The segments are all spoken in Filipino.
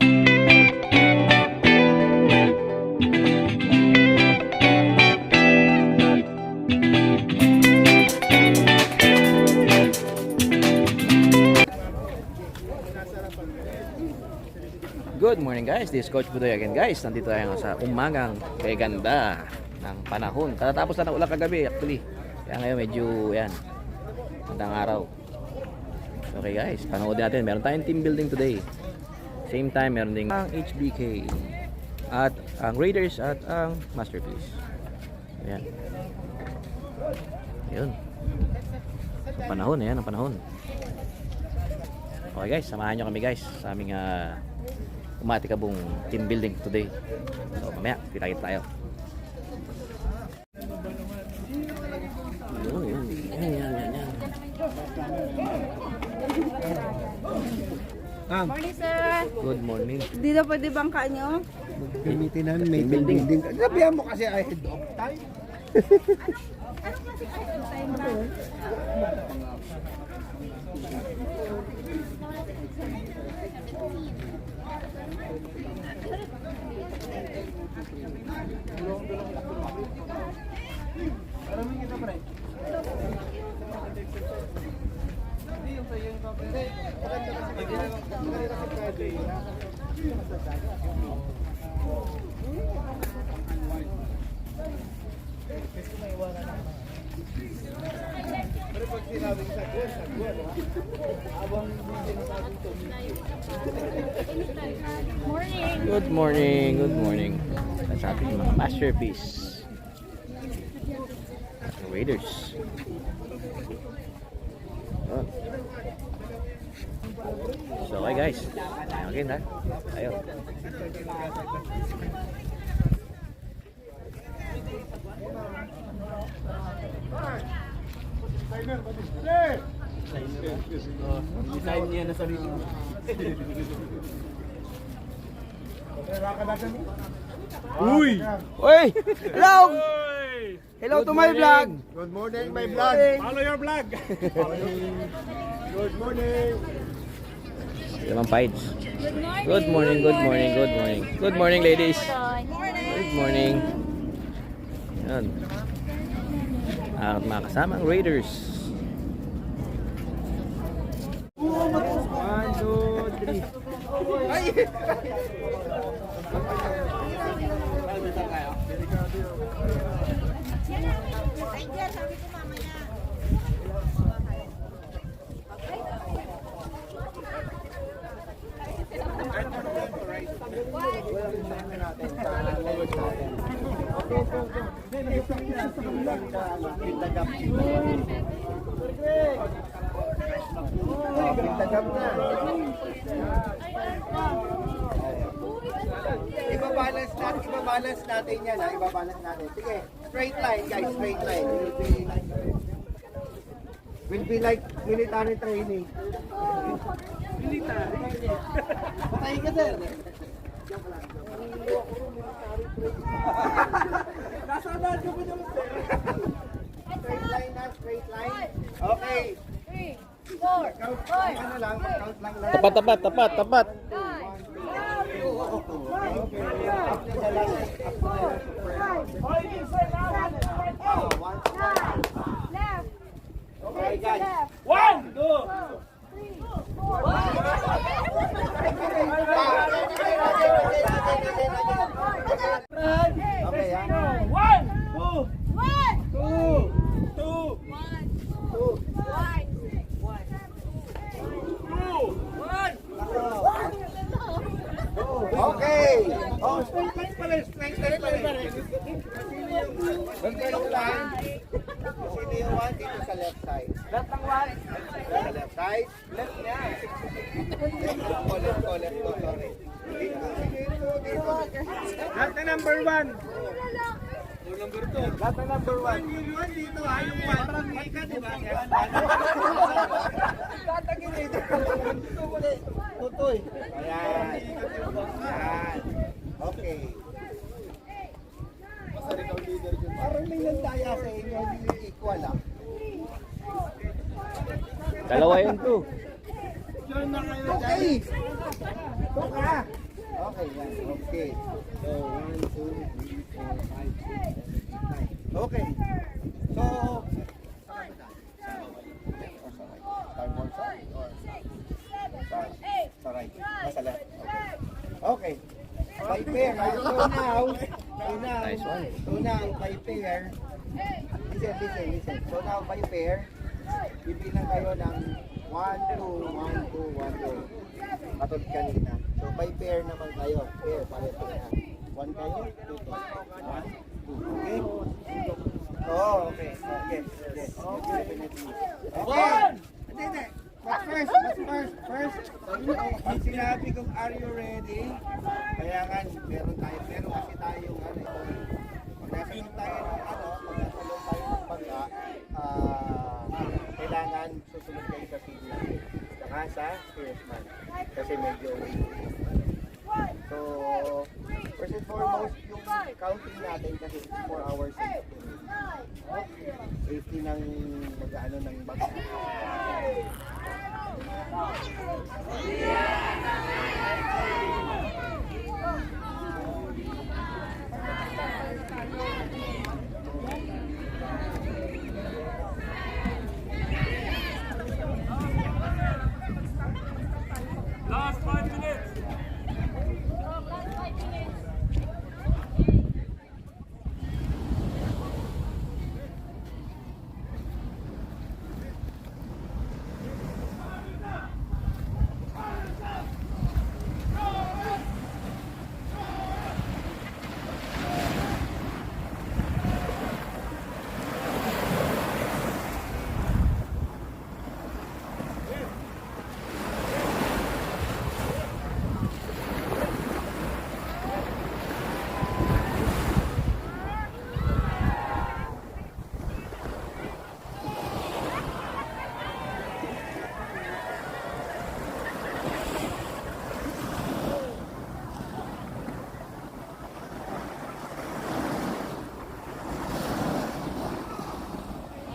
Good morning guys, this is Coach Budoy again guys. Nandito tayo sa umagang kay ganda ng panahon. Katatapos na ng ulan kagabi actually. Kaya ngayon medyo yan, magandang araw. Okay guys, panoodin natin. Meron tayong team building today. Same time meron ding ang HBK at ang Raiders at ang Masterpiece. Ayan. Ayun. Ang panahon, ayan ang panahon. Okay guys, samahan nyo kami guys sa aming umatikabong team building today. So mamaya, kita-kita tayo. Morning, sir. Good morning. Dito pwede bangka nyo? Gamitin namin may building. Sabihan mo kasi ahead of time. Anong klaseng ahead of time ba? Good morning, good morning. Sa ating mga Masterpiece at Raiders. Oh. So okay guys, again ha, tayo. Design niya na sarili mo. Uy! Uy! Hello! Hello to my vlog! Good morning, my vlog. Follow your vlog. Good morning. Lamang Pides. Good morning, good morning, good morning. Good morning ladies. Good morning. Yan. At mga kasamang Raiders. 1, 2, 3. Ay! Ibabalance natin yan ha, ibabalance natin. Sige, straight line guys, straight line. Will be like military training. Military? Patay ka sir. Nasaan na ka ba naman sir? Straight line na, straight line. Okay. 3, 4, 5. Ano lang, count lang lang. Tapat, tapat, tapat, tapat. Okay guys. 1, 2, 3, 4. Okay, yan. 1, 2, 2, 2. Okay. Oh, straight line pala. Straight line pala. Straight line. Sino yung 1 dito sa left side? Left ng 1. Sa left side? Left niya. Left ko, sorry. Dito. Lahat na number 1. Number 2. Lahat na number 1. Yung 1 dito ha, yung 1. Parang ika, diba? Tatagin dito. Tutoy. Ayan. Ayan. Okay. Parang may nandaya sa inyo, hindi equal ah. Dalawa yun to. Okay. Ito ka. Okay, yan. Okay. So, 1, 2, 3, 4, 5, 6, 7, 8, 9. Okay. So, saan ka ba tayo? Star more side or sa right? Nasa left. Okay. By pair. So now, by pair. Listen. So now, by pair, bibilang kayo ng 1, 2, 1, 2, 1, 2. Katulad kanina. So by pair naman kayo. Pair, pareho na. 1 kayo, 2 to. 1, 2. Okay? Oh, okay. Okay. Definitely. Okay. Hindi. But first, sinabi kong are you ready? Kaya nga, meron kasi tayong pag nasalong tayo ng bangka, kailangan susunod kayo sa signal. Saka sa steersman. Kasi medyo so, first and foremost, yung counting natin kasi 4 hours safety ng mag-ano ng bangka. Last 5 minutes.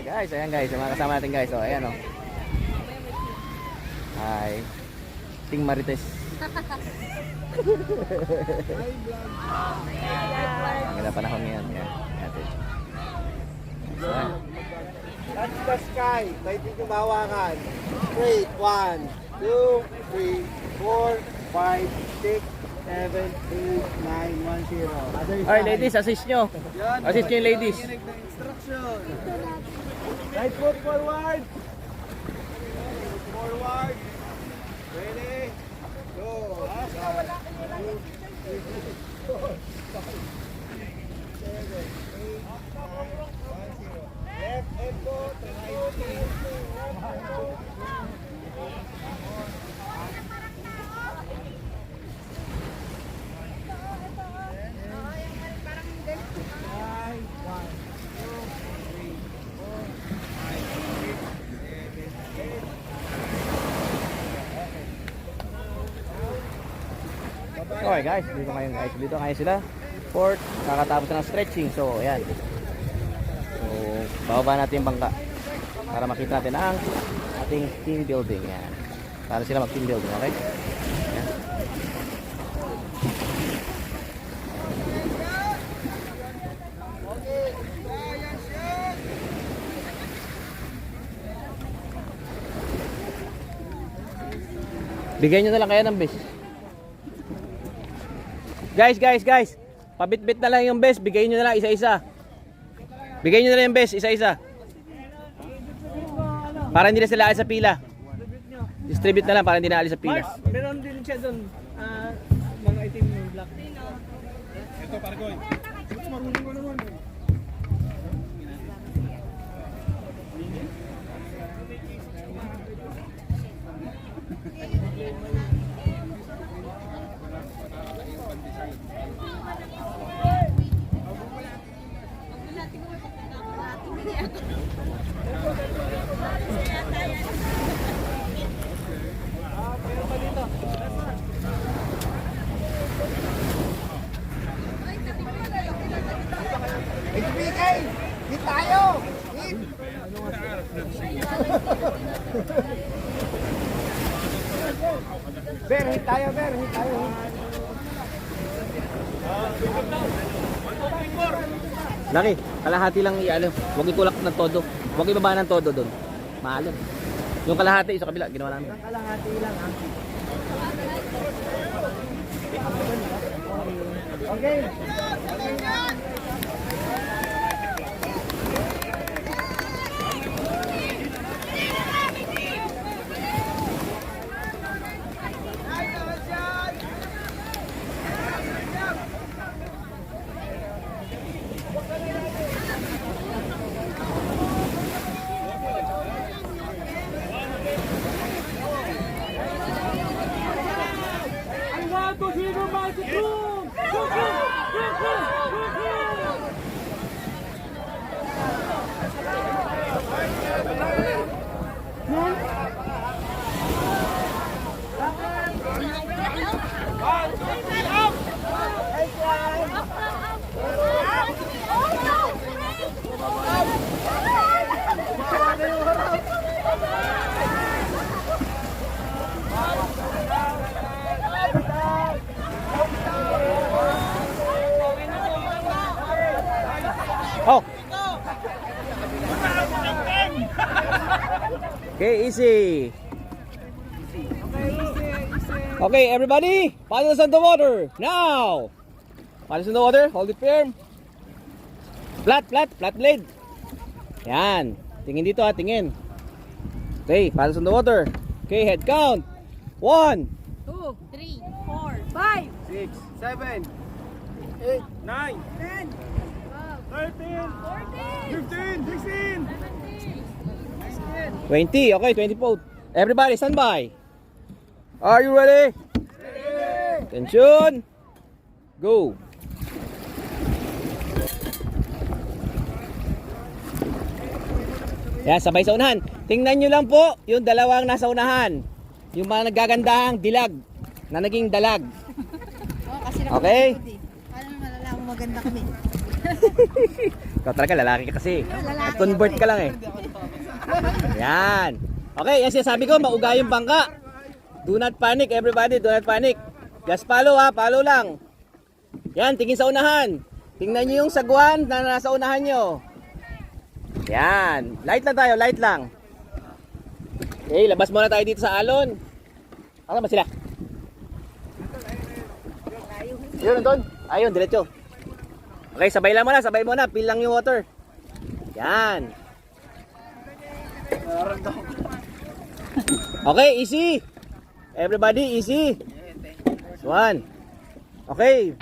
Guys, ayan guys, yung mga kasama natin guys. Oh, ayan oh. Hi. Ting Marites. Ang ganda panahon ngayon. Ayan. Ayan. Touch the sky. Pwede nyo mahawakan. Straight. 1, 2, 3, 4, 5, 6, 7, 8, 9, 1, 0. Alright ladies, assist nyo. Assist nyo yung ladies. Instruction. Right foot forward. Forward. Ready. Go. Left elbow to right knee. Okay guys, dito ngayon sila. Port, kakatapos na ng stretching. So, ayan. So, bababa natin yung bangka para makita natin ang ating team building. Ayan. Para sila mag-team building, okay? Ayan. Bigyan nyo na lang kaya ng base. Guys. Pabit-bit na lang yung best. Bigay nyo na lang isa-isa. Bigay nyo na lang yung best, isa-isa. Para hindi na sila alis sa pila. Distribute na lang para hindi na alis sa pila. Meron din siya doon. Mga itim yung black. Ito, Pargoy. Marunong ko naman. HBK! Hit tayo! Hit! Ber, hit tayo, Ber. Hit tayo. Laki, kalahati lang i-ano. Huwag itulak ng todo. Huwag ibaba ng todo doon. Maalam. Yung kalahati sa kabila, ginawa namin. Kalahati lang ha. Okay. Oh. Okay, easy. Okay, everybody, paddles on the water. Now. Paddles on the water, hold it firm. Flat blade. Yan. Tingin dito ha, tingin. Okay, paddles on the water. Okay, head count. 1, 2, 3, 4, 5, 6, 7, 9, 10, 13, 14, 15, 16. 20. Okay, 20 po. Everybody, stand by. Are you ready? Attention. Go. Yan, sabay sa unahan. Tingnan nyo lang po yung dalawang nasa unahan. Yung mga naggagandahang dilag na naging dalag. Oh, kasi Okay. Paano malalaman maganda kami? Ikaw talaga, lalaki ka kasi. Lalaki. Convert ka lang eh. Yan. Okay, yan sinasabi ko, mauga yung bangka. Do not panic, everybody. Do not panic. Just follow ha, follow lang. Yan, tingin sa unahan. Tingnan nyo yung sagwan na nasa unahan nyo. Yan. Light lang tayo, light lang. Okay, labas muna tayo dito sa alon. Ano ba sila? Yun, Anton. Ayun, diretso. Okay, sabay lang muna, sabay muna. Feel lang yung water. Yan. Okay, easy. Everybody, easy. One. Okay.